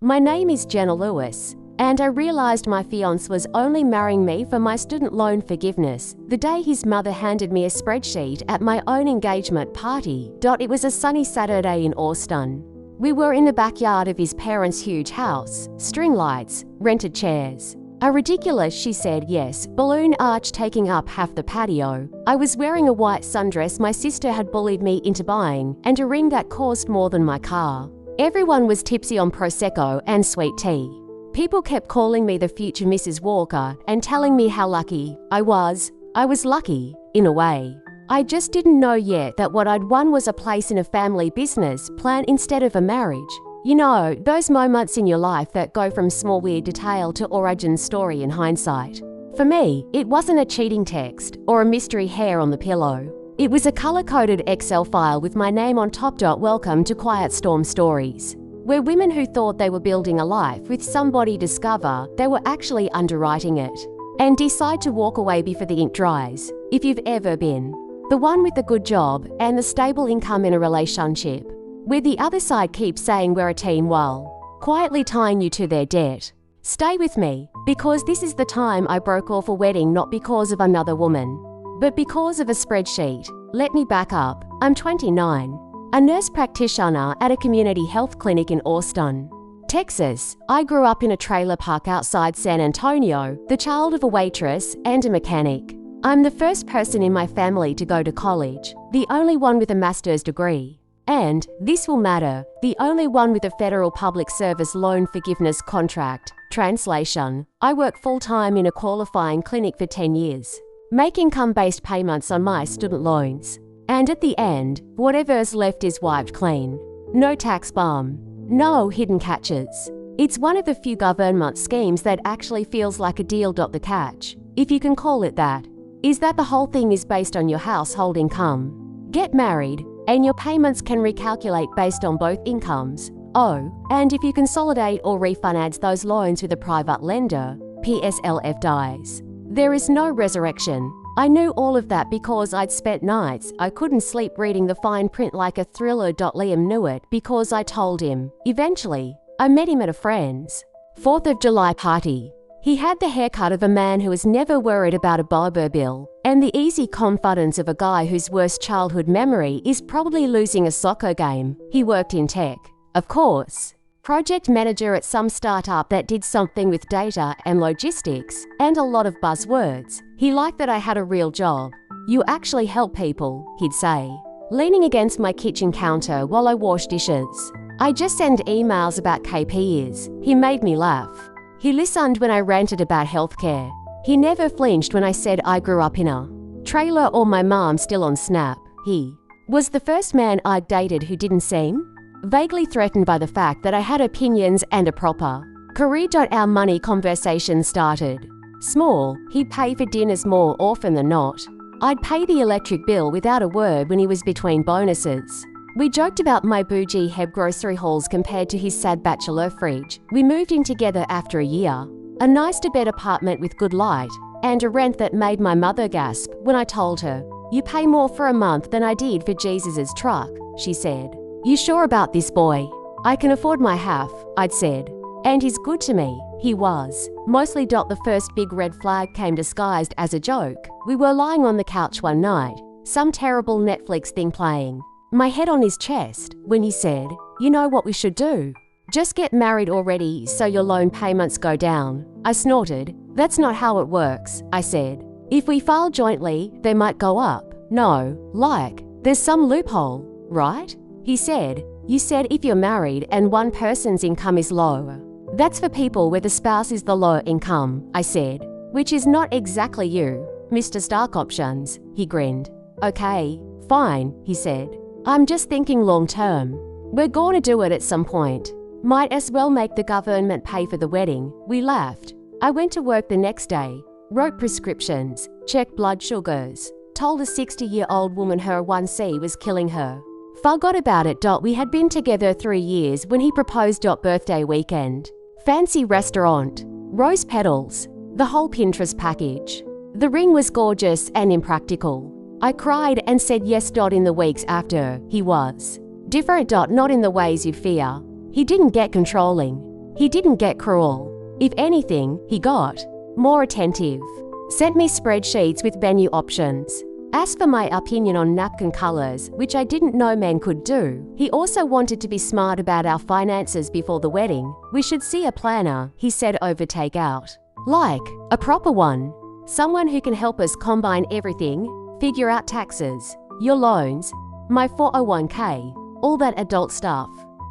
My name is Jenna Lewis, and I realized my fiancé was only marrying me for my student loan forgiveness the day his mother handed me a spreadsheet at my own engagement party. It was a sunny Saturday in Austin. We were in the backyard of his parents' huge house, string lights, rented chairs. A ridiculous, she said, yes, balloon arch taking up half the patio. I was wearing a white sundress my sister had bullied me into buying, and a ring that cost more than my car. Everyone was tipsy on Prosecco and sweet tea. People kept calling me the future Mrs. Walker and telling me how lucky I was. I was lucky, in a way. I just didn't know yet that what I'd won was a place in a family business plan instead of a marriage. You know, those moments in your life that go from small weird detail to origin story in hindsight. For me, it wasn't a cheating text or a mystery hair on the pillow. It was a color-coded Excel file with my name on top. Welcome to Quiet Storm Stories, where women who thought they were building a life with somebody discover they were actually underwriting it and decide to walk away before the ink dries. If you've ever been the one with the good job and the stable income in a relationship where the other side keeps saying we're a team while quietly tying you to their debt, stay with me, because this is the time I broke off a wedding not because of another woman, but because of a spreadsheet. Let me back up. I'm 29, a nurse practitioner at a community health clinic in Austin, Texas. I grew up in a trailer park outside San Antonio, the child of a waitress and a mechanic. I'm the first person in my family to go to college, the only one with a master's degree, and, this will matter, the only one with a federal public service loan forgiveness contract. Translation: I work full-time in a qualifying clinic for 10 years. Make income-based payments on my student loans. And at the end, whatever's left is wiped clean. No tax bomb. No hidden catches. It's one of the few government schemes that actually feels like a deal. The catch, if you can call it that, is that the whole thing is based on your household income. Get married, and your payments can recalculate based on both incomes. Oh, and if you consolidate or refinance those loans with a private lender, PSLF dies. There is no resurrection. I knew all of that because I'd spent nights I couldn't sleep reading the fine print like a thriller. Liam knew it because I told him. Eventually, I met him at a friend's 4th of July party. He had the haircut of a man who was never worried about a barber bill, and the easy confidence of a guy whose worst childhood memory is probably losing a soccer game. He worked in tech, of course. Project manager at some startup that did something with data and logistics, and a lot of buzzwords. He liked that I had a real job. You actually help people, he'd say, leaning against my kitchen counter while I washed dishes. I just send emails about KPIs. He made me laugh. He listened when I ranted about healthcare. He never flinched when I said I grew up in a trailer or my mom still on Snap. He was the first man I'd dated who didn't seem vaguely threatened by the fact that I had opinions and a proper career. Our money conversation started small. He'd pay for dinners more often than not. I'd pay the electric bill without a word when he was between bonuses. We joked about my bougie Heb grocery hauls compared to his sad bachelor fridge. We moved in together after a year. A nice-to-bed apartment with good light, and a rent that made my mother gasp when I told her, "You pay more for a month than I did for Jesus's truck," she said. "You sure about this, boy?" "I can afford my half," I'd said. "And he's good to me." He was. Mostly. The first big red flag came disguised as a joke. We were lying on the couch one night, some terrible Netflix thing playing, my head on his chest, when he said, "You know what we should do? Just get married already so your loan payments go down." I snorted. "That's not how it works," I said. "If we file jointly, they might go up." "No, like, there's some loophole, right?" He said. "You said if you're married and one person's income is low. That's for people where the spouse is the lower income," I said. "Which is not exactly you, Mr. Stark Options," he grinned. "Okay, fine," he said. "I'm just thinking long term. We're gonna do it at some point. Might as well make the government pay for the wedding." We laughed. I went to work the next day, wrote prescriptions, checked blood sugars, told a 60-year-old woman her 1C was killing her. Forgot about it. We had been together 3 years when he proposed. Birthday weekend. Fancy restaurant. Rose petals. The whole Pinterest package. The ring was gorgeous and impractical. I cried and said yes. In the weeks after, he was different. Not in the ways you fear. He didn't get controlling. He didn't get cruel. If anything, he got more attentive. Sent me spreadsheets with menu options. Asked for my opinion on napkin colors, which I didn't know men could do. He also wanted to be smart about our finances before the wedding. We should see a planner, he said over takeout. Like, a proper one. Someone who can help us combine everything, figure out taxes, your loans, my 401k, all that adult stuff.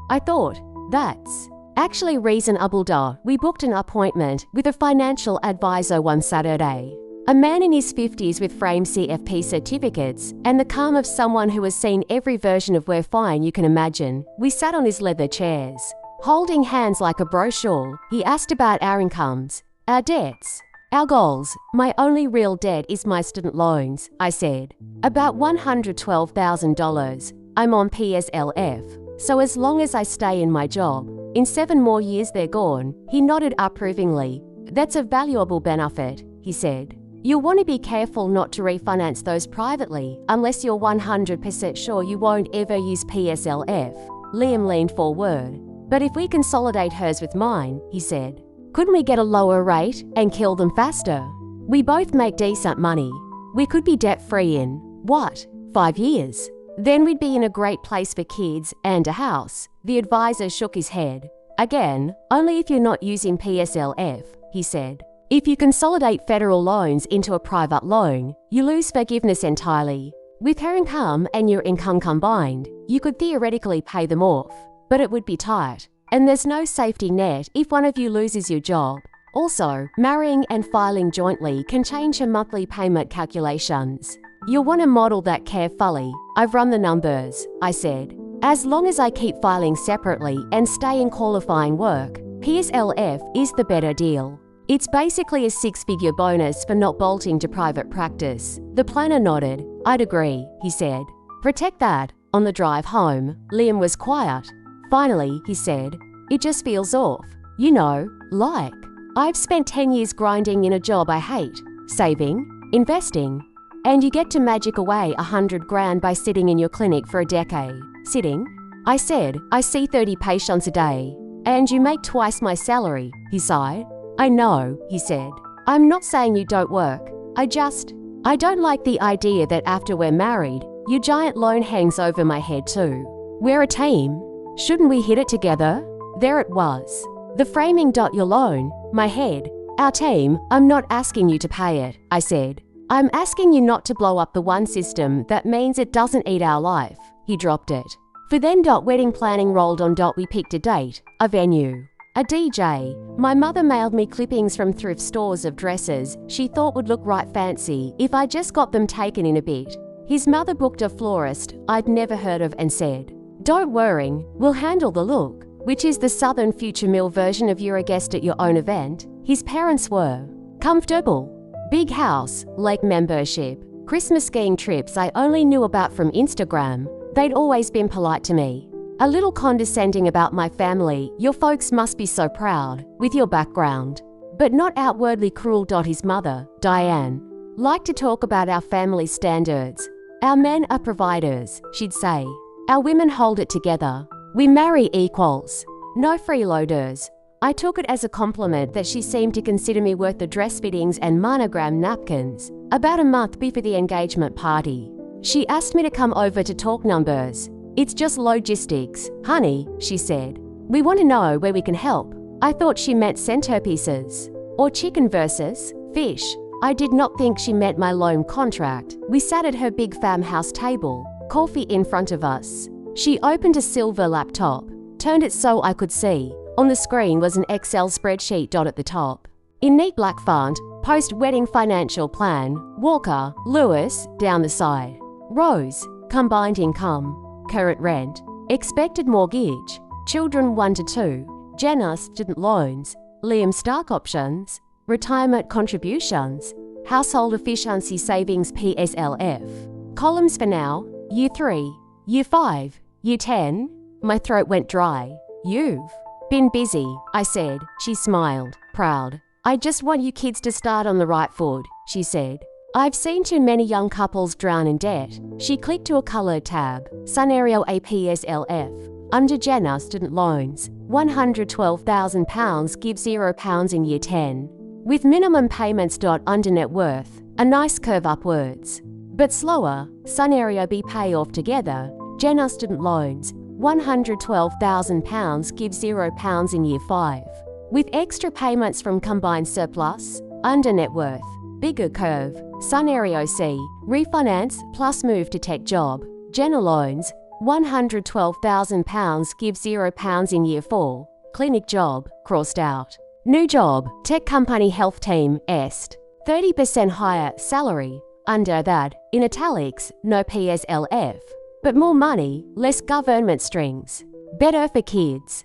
I thought, that's actually reasonable. We booked an appointment with a financial advisor one Saturday. A man in his 50s with framed CFP certificates and the calm of someone who has seen every version of We're Fine you can imagine. We sat on his leather chairs. Holding hands like a brochure, he asked about our incomes, our debts, our goals. My only real debt is my student loans, I said. About $112,000. I'm on PSLF, so as long as I stay in my job, in 7 more years they're gone. He nodded approvingly. That's a valuable benefit, he said. You'll want to be careful not to refinance those privately unless you're 100% sure you won't ever use PSLF. Liam leaned forward. But if we consolidate hers with mine, he said, couldn't we get a lower rate and kill them faster? We both make decent money. We could be debt-free in, what, 5 years? Then we'd be in a great place for kids and a house. The advisor shook his head. Again, only if you're not using PSLF, he said. If you consolidate federal loans into a private loan, you lose forgiveness entirely. With her income and your income combined, you could theoretically pay them off, but it would be tight. And there's no safety net if one of you loses your job. Also, marrying and filing jointly can change your monthly payment calculations. You'll want to model that carefully. I've run the numbers, I said. As long as I keep filing separately and stay in qualifying work, PSLF is the better deal. It's basically a 6-figure bonus for not bolting to private practice. The planner nodded. I'd agree, he said. Protect that. On the drive home, Liam was quiet. Finally, he said, it just feels off. You know, like, I've spent 10 years grinding in a job I hate, saving, investing, and you get to magic away $100,000 by sitting in your clinic for a decade. Sitting? I said, I see 30 patients a day, and you make twice my salary, he sighed. I know, he said. I'm not saying you don't work. I don't like the idea that after we're married, your giant loan hangs over my head too. We're a team. Shouldn't we hit it together? There it was. The framing. Your loan, my head, our team. I'm not asking you to pay it, I said. I'm asking you not to blow up the one system that means it doesn't eat our life. He dropped it. For then. Wedding planning rolled on. We picked a date, a venue, a DJ. My mother mailed me clippings from thrift stores of dresses she thought would look right fancy if I just got them taken in a bit. His mother booked a florist I'd never heard of and said, don't worry, we'll handle the look, which is the Southern Future Mill version of you're a guest at your own event. His parents were comfortable. Big house, lake membership, Christmas skiing trips I only knew about from Instagram. They'd always been polite to me. A little condescending about my family. Your folks must be so proud, with your background. But not outwardly cruel. His mother, Diane, liked to talk about our family standards. Our men are providers, she'd say. Our women hold it together. We marry equals. No freeloaders. I took it as a compliment that she seemed to consider me worth the dress fittings and monogram napkins. About a month before the engagement party, she asked me to come over to talk numbers. It's just logistics, honey, she said. We want to know where we can help. I thought she meant centerpieces. Or chicken versus fish. I did not think she meant my loan contract. We sat at her big farmhouse table, coffee in front of us. She opened a silver laptop, turned it so I could see. On the screen was an Excel spreadsheet. At the top, in neat black font, post-wedding financial plan, Walker, Lewis, down the side. Rows, combined income, current rent, expected mortgage, children 1 to 2, Jenna student loans, Liam stock options, retirement contributions, household efficiency savings PSLF. Columns for now, Year 3, Year 5, Year 10. My throat went dry. You've been busy, I said. She smiled, proud. I just want you kids to start on the right foot, she said. I've seen too many young couples drown in debt. She clicked to a colored tab. Scenario APSLF. Under Jenna student loans, £112,000 give £0 in year 10. With minimum payments. Under net worth, a nice curve upwards. But slower, scenario B pay off together, Jenna student loans, £112,000 give £0 in year 5. With extra payments from combined surplus, under net worth, bigger curve, scenario C, refinance plus move to tech job, Jenna loans, £112,000 give £0 in year 4, clinic job, crossed out. New job, tech company health team, est. 30% higher salary, under that, in italics, no PSLF. But more money, less government strings. Better for kids.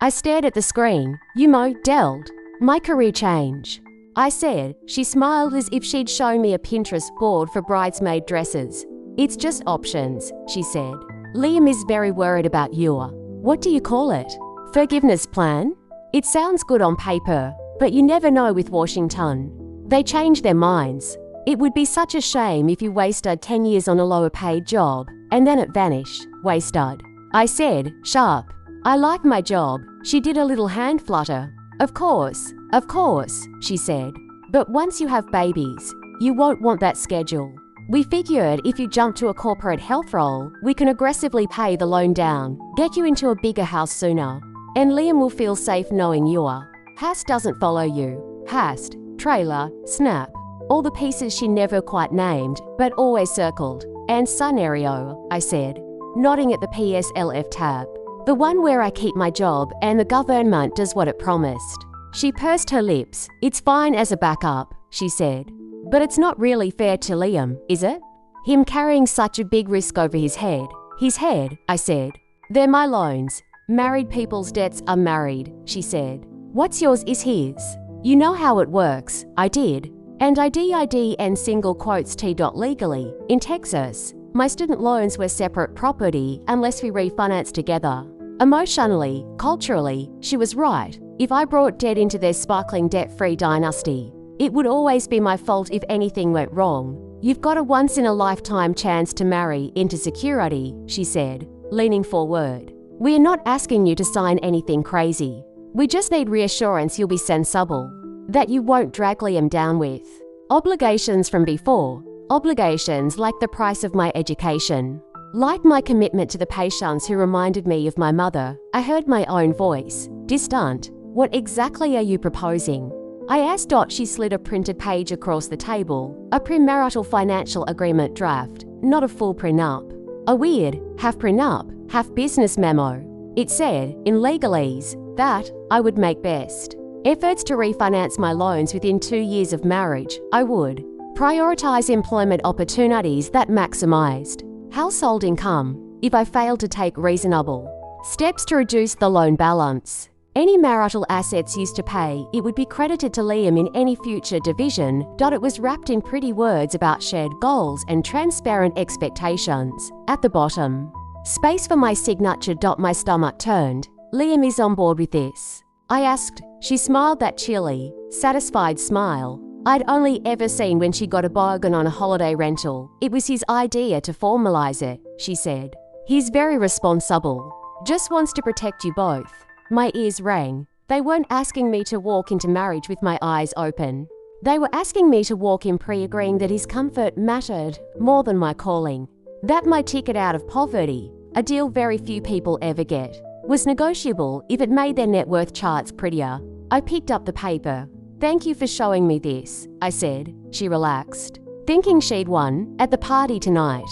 I stared at the screen. Delled. My career change. I said. She smiled as if she'd shown me a Pinterest board for bridesmaid dresses. It's just options, she said. Liam is very worried about you. What do you call it? Forgiveness plan? It sounds good on paper, but you never know with Washington. They change their minds. It would be such a shame if you wasted 10 years on a lower paid job, and then it vanished. Wasted. I said, sharp. I like my job. She did a little hand flutter. Of course, she said. But once you have babies, you won't want that schedule. We figured if you jump to a corporate health role, we can aggressively pay the loan down, get you into a bigger house sooner. And Liam will feel safe knowing you are. Hast doesn't follow you. Hast, trailer, snap. All the pieces she never quite named, but always circled. And scenario, I said, nodding at the PSLF tab. The one where I keep my job and the government does what it promised. She pursed her lips. It's fine as a backup, she said. But it's not really fair to Liam, is it? Him carrying such a big risk over his head. His head, I said. They're my loans. Married people's debts are married, she said. What's yours is his. You know how it works. I did. And I did and single quotes T. Legally, in Texas. My student loans were separate property unless we refinanced together. Emotionally, culturally, she was right. If I brought debt into their sparkling debt-free dynasty, it would always be my fault if anything went wrong. You've got a once-in-a-lifetime chance to marry into security, she said, leaning forward. We're not asking you to sign anything crazy. We just need reassurance you'll be sensible, that you won't drag Liam down with obligations from before. Obligations like the price of my education. Like my commitment to the patients who reminded me of my mother, I heard my own voice, distant. What exactly are you proposing? I asked. She slid a printed page across the table, a premarital financial agreement draft, not a full prenup. A weird, half prenup, half business memo. It said, in legalese, that I would make best efforts to refinance my loans within 2 years of marriage. I would prioritize employment opportunities that maximized household income if I failed to take reasonable steps to reduce the loan balance. Any marital assets used to pay, it would be credited to Liam in any future division. It was wrapped in pretty words about shared goals and transparent expectations. At the bottom, space for my signature. My stomach turned. Liam is on board with this, I asked. She smiled that chilly, satisfied smile I'd only ever seen when she got a bargain on a holiday rental. It was his idea to formalize it, she said. He's very responsible. Just wants to protect you both. My ears rang. They weren't asking me to walk into marriage with my eyes open. They were asking me to walk in pre-agreeing that his comfort mattered more than my calling. That my ticket out of poverty, a deal very few people ever get, was negotiable if it made their net worth charts prettier. I picked up the paper. Thank you for showing me this, I said. She relaxed, thinking she'd won at the party tonight.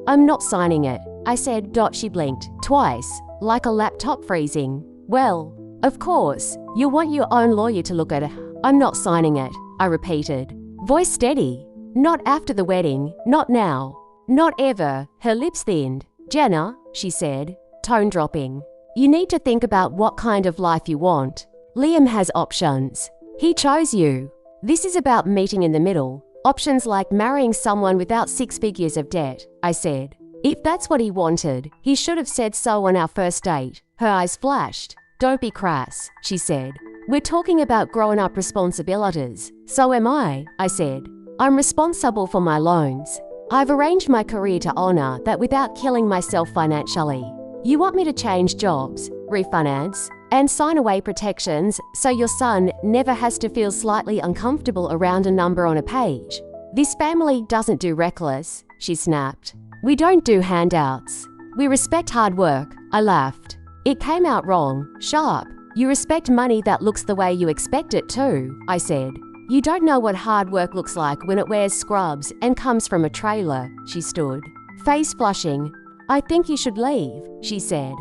I'm not signing it, I said. She blinked twice, like a laptop freezing. Well, of course, you'll want your own lawyer to look at it. I'm not signing it, I repeated, voice steady. Not after the wedding, not now, not ever. Her lips thinned. Jenna, she said, tone dropping. You need to think about what kind of life you want. Liam has options. He chose you. This is about meeting in the middle. Options like marrying someone without 6 figures of debt, I said. If that's what he wanted, he should have said so on our first date. Her eyes flashed. Don't be crass, she said. We're talking about grown-up responsibilities. So am I said. I'm responsible for my loans. I've arranged my career to honor that without killing myself financially. You want me to change jobs, refinance, and sign away protections so your son never has to feel slightly uncomfortable around a number on a page. This family doesn't do reckless, she snapped. We don't do handouts. We respect hard work, I laughed. It came out wrong, sharp. You respect money that looks the way you expect it to, I said. You don't know what hard work looks like when it wears scrubs and comes from a trailer, she stood. Face flushing. I think you should leave, she said.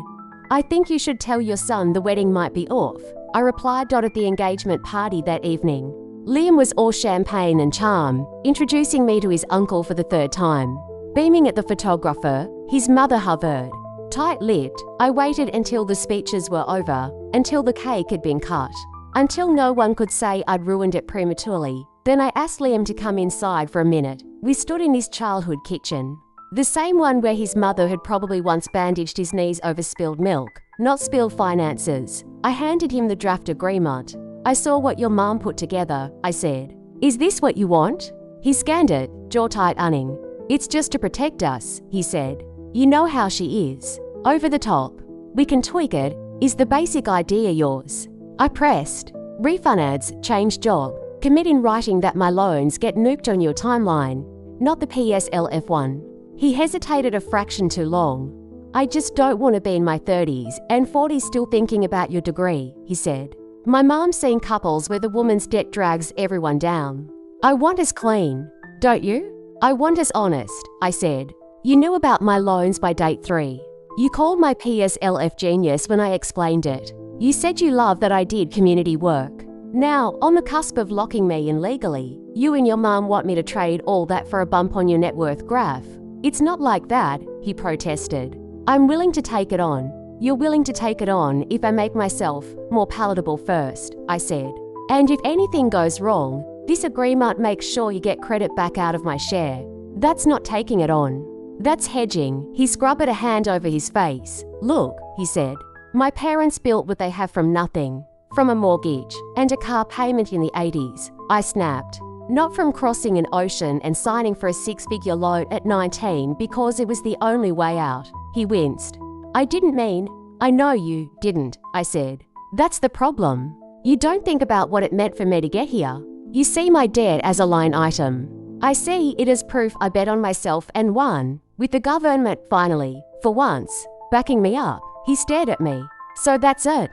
I think you should tell your son the wedding might be off, I replied. At the engagement party that evening, Liam was all champagne and charm, introducing me to his uncle for the third time. Beaming at the photographer, his mother hovered. Tight-lipped, I waited until the speeches were over, until the cake had been cut, until no one could say I'd ruined it prematurely. Then I asked Liam to come inside for a minute. We stood in his childhood kitchen. The same one where his mother had probably once bandaged his knees over spilled milk, not spilled finances. I handed him the draft agreement. I saw what your mom put together, I said. Is this what you want? He scanned it, jaw tight-unning. It's just to protect us, he said. You know how she is. Over the top. We can tweak it. Is the basic idea yours? I pressed. Refinance, change job. Commit in writing that my loans get nuked on your timeline, not the PSLF one. He hesitated a fraction too long. I just don't want to be in my 30s and 40s still thinking about your degree, he said. My mom's seen couples where the woman's debt drags everyone down. I want us clean, don't you? I want us honest, I said. You knew about my loans by date 3. You called my PSLF genius when I explained it. You said you loved that I did community work. Now, on the cusp of locking me in legally, you and your mum want me to trade all that for a bump on your net worth graph. It's not like that, he protested. I'm willing to take it on. You're willing to take it on if I make myself more palatable first, I said. And if anything goes wrong, this agreement makes sure you get credit back out of my share. That's not taking it on. That's hedging. He scrubbed a hand over his face. Look, he said. My parents built what they have from nothing. From a mortgage and a car payment in the 80s, I snapped. Not from crossing an ocean and signing for a 6-figure loan at 19 because it was the only way out. He winced. I didn't mean. I know you didn't, I said. That's the problem. You don't think about what it meant for me to get here. You see my debt as a line item. I see it as proof I bet on myself and won, with the government finally, for once, backing me up. He stared at me. So that's it.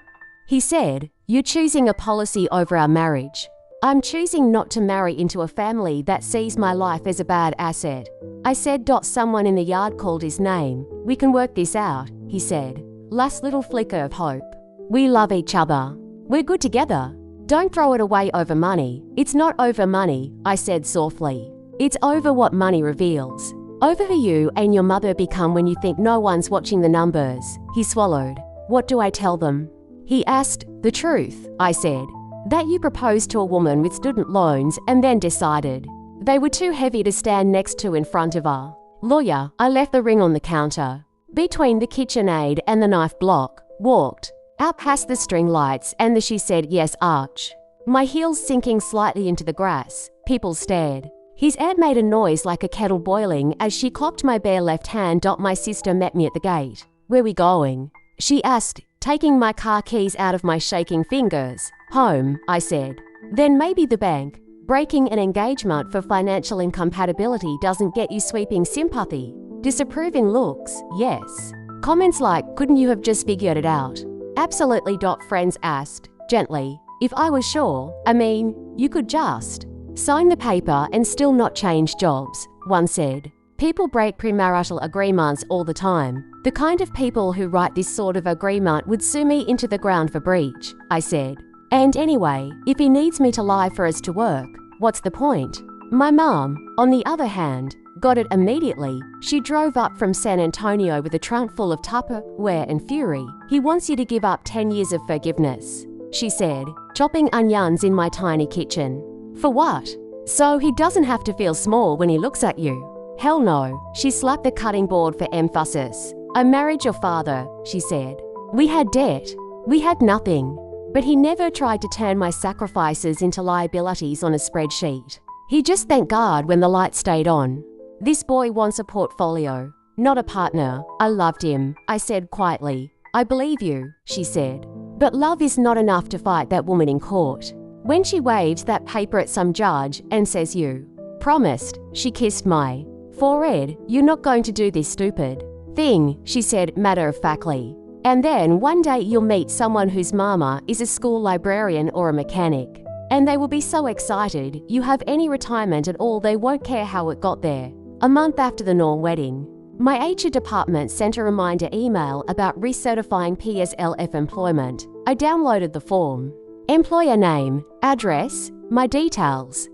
He said, you're choosing a policy over our marriage. I'm choosing not to marry into a family that sees my life as a bad asset. I said. Someone in the yard called his name. We can work this out, he said. Last little flicker of hope. We love each other. We're good together. Don't throw it away over money. It's not over money, I said softly. It's over what money reveals. Over who you and your mother become when you think no one's watching the numbers. He swallowed. What do I tell them? He asked. The truth, I said. That you proposed to a woman with student loans and then decided. They were too heavy to stand next to in front of her. Lawyer, I left the ring on the counter. Between the KitchenAid and the knife block, walked. Out past the string lights and the she said yes arch. My heels sinking slightly into the grass. People stared. His aunt made a noise like a kettle boiling as she clocked my bare left hand. My sister met me at the gate. Where we going? She asked, taking my car keys out of my shaking fingers. Home, I said. Then maybe the bank. Breaking an engagement for financial incompatibility doesn't get you sweeping sympathy. Disapproving looks, yes. Comments like, couldn't you have just figured it out? Absolutely. Friends asked, gently, if I was sure. I mean, you could just sign the paper and still not change jobs, one said. People break premarital agreements all the time. The kind of people who write this sort of agreement would sue me into the ground for breach, I said. And anyway, if he needs me to lie for us to work, what's the point? My mum, on the other hand, got it immediately. She drove up from San Antonio with a trunk full of Tupperware and fury. He wants you to give up 10 years of forgiveness, she said, chopping onions in my tiny kitchen. For what? So he doesn't have to feel small when he looks at you. Hell no, she slapped the cutting board for emphasis. I married your father, she said. We had debt. We had nothing. But he never tried to turn my sacrifices into liabilities on a spreadsheet. He just thanked God when the light stayed on. This boy wants a portfolio, not a partner. I loved him, I said quietly. I believe you, she said. But love is not enough to fight that woman in court. When she waves that paper at some judge and says you promised, she kissed my forehead. You're not going to do this stupid thing, she said matter-of-factly. And then one day you'll meet someone whose mama is a school librarian or a mechanic. And they will be so excited you have any retirement at all they won't care how it got there. A month after the Norm wedding, my HR department sent a reminder email about recertifying PSLF employment. I downloaded the form. Employer name, address, my details.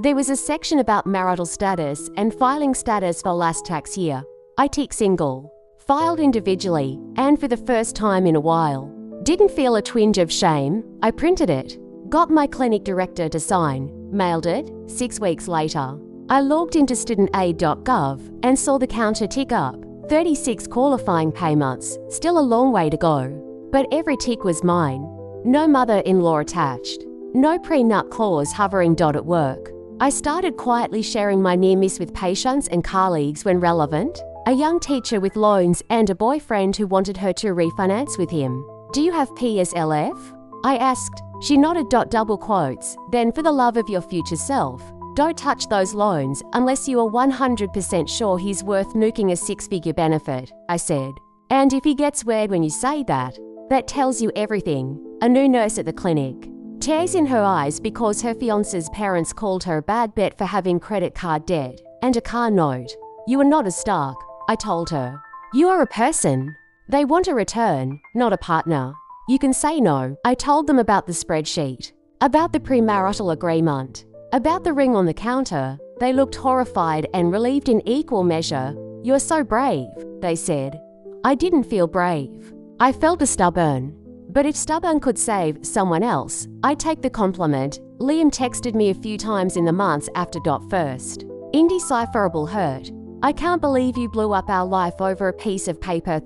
There was a section about marital status and filing status for last tax year. I tick single. Filed individually, and for the first time in a while. Didn't feel a twinge of shame. I printed it. Got my clinic director to sign. Mailed it. 6 weeks later, I logged into studentaid.gov and saw the counter tick up. 36 qualifying payments. Still a long way to go. But every tick was mine. No mother-in-law attached. No prenup clause hovering at work. I started quietly sharing my near miss with patients and colleagues when relevant. A young teacher with loans and a boyfriend who wanted her to refinance with him. Do you have PSLF? I asked. She nodded. Double quotes. Then for the love of your future self, don't touch those loans unless you are 100% sure he's worth nuking a 6-figure benefit, I said. And if he gets weird when you say that, that tells you everything. A new nurse at the clinic. Tears in her eyes because her fiancé's parents called her a bad bet for having credit card debt and a car note. You are not a stock, I told her. You are a person. They want a return, not a partner. You can say no. I told them about the spreadsheet, about the premarital agreement, about the ring on the counter. They looked horrified and relieved in equal measure. You're so brave, they said. I didn't feel brave. I felt stubborn. But if stubborn could save someone else, I'd take the compliment. Liam texted me a few times in the months after. First, indecipherable hurt. I can't believe you blew up our life over a piece of paper.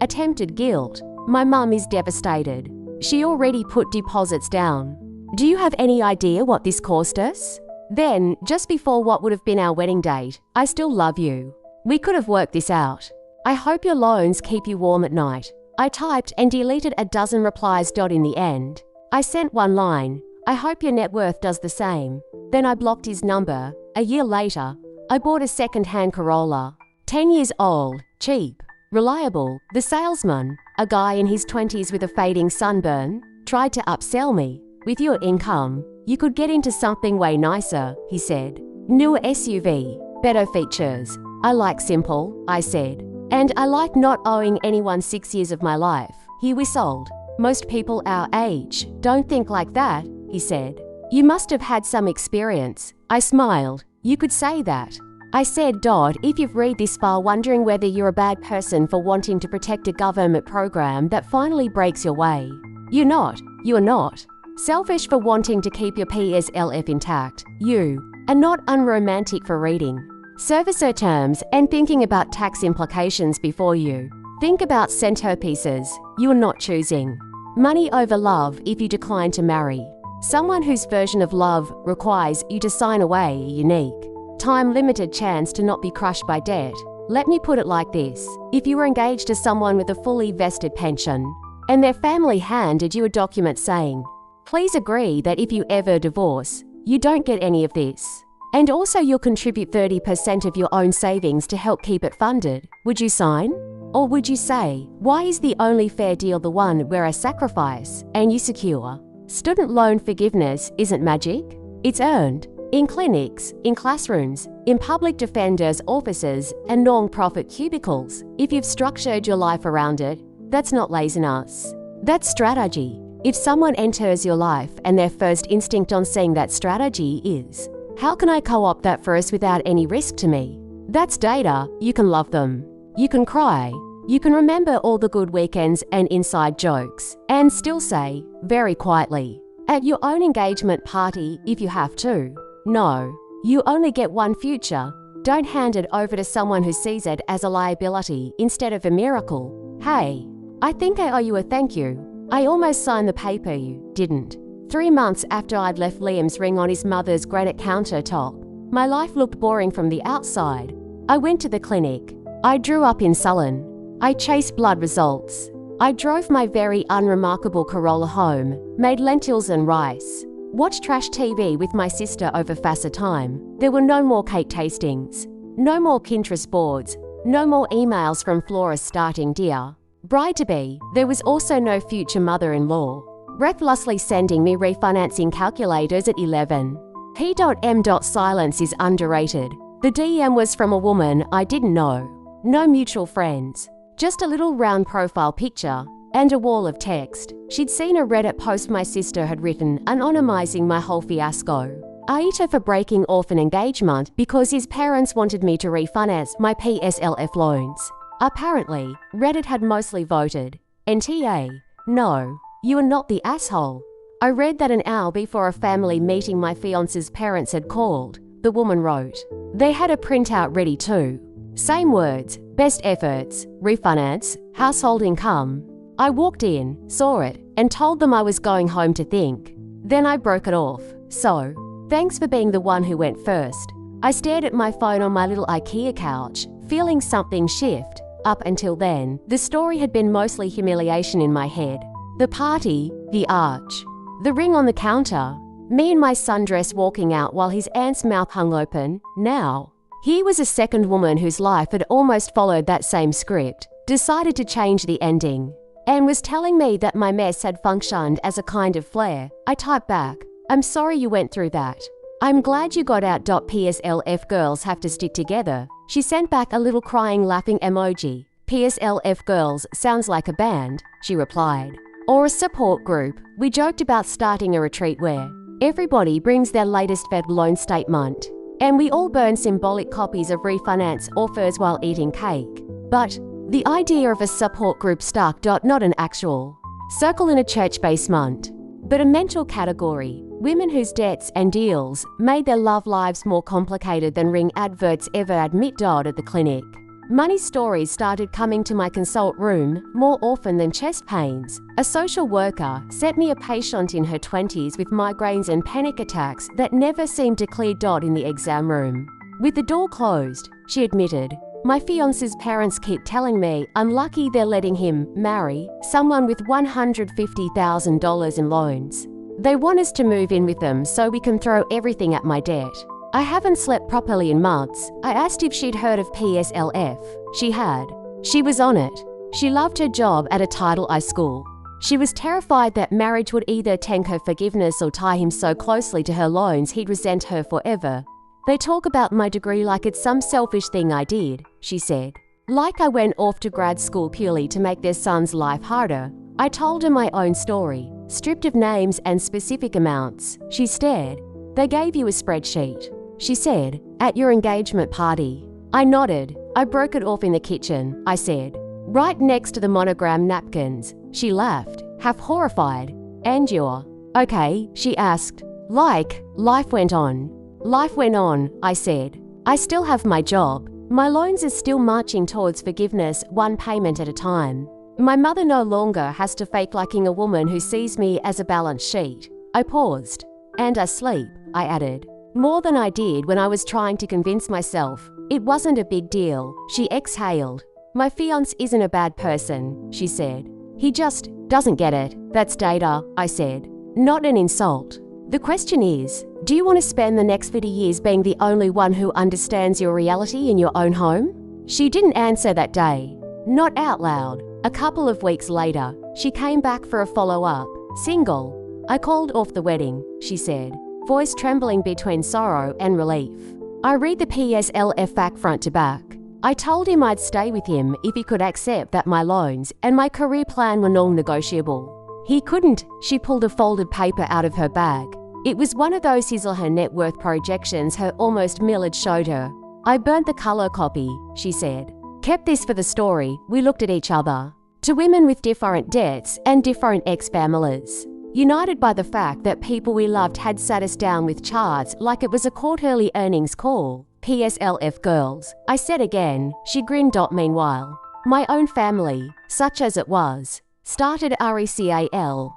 Attempted guilt. My mum is devastated. She already put deposits down. Do you have any idea what this cost us? Then, just before what would have been our wedding date, I still love you. We could have worked this out. I hope your loans keep you warm at night. I typed and deleted a dozen replies. In the end, I sent one line. I hope your net worth does the same. Then I blocked his number. A year later, I bought a second-hand Corolla. 10 years old, cheap, reliable. The salesman, a guy in his 20s with a fading sunburn, tried to upsell me. With your income, you could get into something way nicer, he said. Newer SUV, better features. I like simple, I said. And I like not owing anyone 6 years of my life, he whistled. Most people our age don't think like that, he said. You must have had some experience. I smiled. You could say that. I said, if you've read this far wondering whether you're a bad person for wanting to protect a government program that finally breaks your way. You're not. You are not. Selfish for wanting to keep your PSLF intact. You are not unromantic for reading servicer terms and thinking about tax implications before you think about centerpieces. You are not choosing money over love if you decline to marry someone whose version of love requires you to sign away a unique, time-limited chance to not be crushed by debt. Let me put it like this. If you were engaged to someone with a fully vested pension and their family handed you a document saying, please agree that if you ever divorce, you don't get any of this. And also you'll contribute 30% of your own savings to help keep it funded. Would you sign? Or would you say, why is the only fair deal the one where I sacrifice and you secure? Student loan forgiveness isn't magic. It's earned. In clinics, in classrooms, in public defenders' offices and non-profit cubicles. If you've structured your life around it, that's not laziness. That's strategy. If someone enters your life and their first instinct on seeing that strategy is, how can I co-opt that first without any risk to me? That's data. You can love them. You can cry. You can remember all the good weekends and inside jokes, and still say, very quietly, at your own engagement party if you have to, no, you only get one future. Don't hand it over to someone who sees it as a liability instead of a miracle. Hey, I think I owe you a thank you. I almost signed the paper you didn't. 3 months after I'd left Liam's ring on his mother's granite countertop. My life looked boring from the outside. I went to the clinic. I drew up insulin. I chased blood results. I drove my very unremarkable Corolla home, made lentils and rice, watched trash TV with my sister over Fassa time. There were no more cake tastings, no more Pinterest boards, no more emails from florists starting dear bride-to-be. There was also no future mother-in-law, breathlessly sending me refinancing calculators at 11. P.M. Silence is underrated. The DM was from a woman I didn't know. No mutual friends. Just a little round profile picture and a wall of text. She'd seen a Reddit post my sister had written, anonymizing my whole fiasco. Aita for breaking off an engagement because his parents wanted me to refinance my PSLF loans. Apparently, Reddit had mostly voted. NTA. No, you are not the asshole. I read that an hour before a family meeting my fiance's parents had called. The woman wrote. They had a printout ready too. Same words, best efforts, refinance, household income. I walked in, saw it, and told them I was going home to think. Then I broke it off. So, thanks for being the one who went first. I stared at my phone on my little IKEA couch, feeling something shift. Up until then, the story had been mostly humiliation in my head. The party, the arch, the ring on the counter, me in my sundress walking out while his aunt's mouth hung open. Now, here was a second woman whose life had almost followed that same script, decided to change the ending, and was telling me that my mess had functioned as a kind of flare. I typed back, I'm sorry you went through that. I'm glad you got out. PSLF girls have to stick together. She sent back a little crying laughing emoji. PSLF girls sounds like a band, she replied. Or a support group. We joked about starting a retreat where everybody brings their latest Fed loan statement, and we all burn symbolic copies of refinance offers while eating cake. But the idea of a support group stuck. Not an actual circle in a church basement, but a mental category. Women whose debts and deals made their love lives more complicated than ring adverts ever admit. At the clinic, money stories started coming to my consult room more often than chest pains. A social worker sent me a patient in her 20s with migraines and panic attacks that never seemed to clear. In the exam room, with the door closed, she admitted, my fiance's parents keep telling me I'm lucky they're letting him marry someone with $150,000 in loans. They want us to move in with them so we can throw everything at my debt. I haven't slept properly in months. I asked if she'd heard of PSLF. She had. She was on it. She loved her job at a Title I school. She was terrified that marriage would either tank her forgiveness or tie him so closely to her loans he'd resent her forever. They talk about my degree like it's some selfish thing I did, she said. Like I went off to grad school purely to make their son's life harder. I told her my own story, stripped of names and specific amounts. She stared. They gave you a spreadsheet, she said, at your engagement party. I nodded. I broke it off in the kitchen, I said. Right next to the monogram napkins. She laughed, half horrified. And you're okay, she asked. Like, life went on. Life went on, I said. I still have my job. My loans are still marching towards forgiveness, one payment at a time. My mother no longer has to fake liking a woman who sees me as a balance sheet. I paused. And I sleep, I added. More than I did when I was trying to convince myself. It wasn't a big deal, she exhaled. My fiancé isn't a bad person, she said. He just doesn't get it. That's data, I said. Not an insult. The question is, do you want to spend the next 50 years being the only one who understands your reality in your own home? She didn't answer that day. Not out loud. A couple of weeks later, she came back for a follow-up. Single. I called off the wedding, she said, voice trembling between sorrow and relief. I read the PSLF back front to back. I told him I'd stay with him if he could accept that my loans and my career plan were non-negotiable. He couldn't. She pulled a folded paper out of her bag. It was one of those his or her net worth projections her almost millage showed her. I burnt the color copy, she said. Kept this for the story. We looked at each other. To women with different debts and different ex-families, united by the fact that people we loved had sat us down with charts like it was a quarterly earnings call. PSLF girls, I said again. She grinned. Meanwhile, my own family, such as it was, Started RECALIBRATING.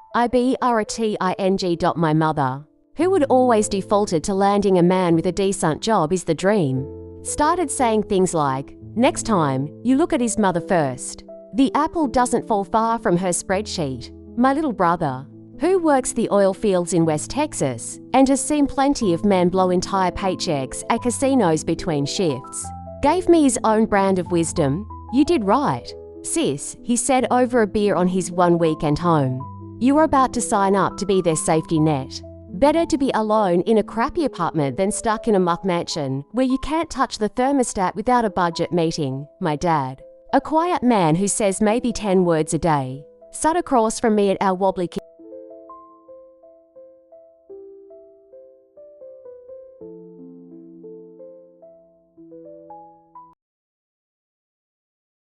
My mother, who had always defaulted to landing a man with a decent job is the dream, started saying things like, "Next time, you look at his mother first." The apple doesn't fall far from her spreadsheet. My little brother, who works the oil fields in West Texas and has seen plenty of men blow entire paychecks at casinos between shifts, gave me his own brand of wisdom. "You did right, sis," he said over a beer on his one weekend home. "You are about to sign up to be their safety net. Better to be alone in a crappy apartment than stuck in a muck mansion where you can't touch the thermostat without a budget meeting." My dad, a quiet man who says maybe 10 words a day, sat across from me at our wobbly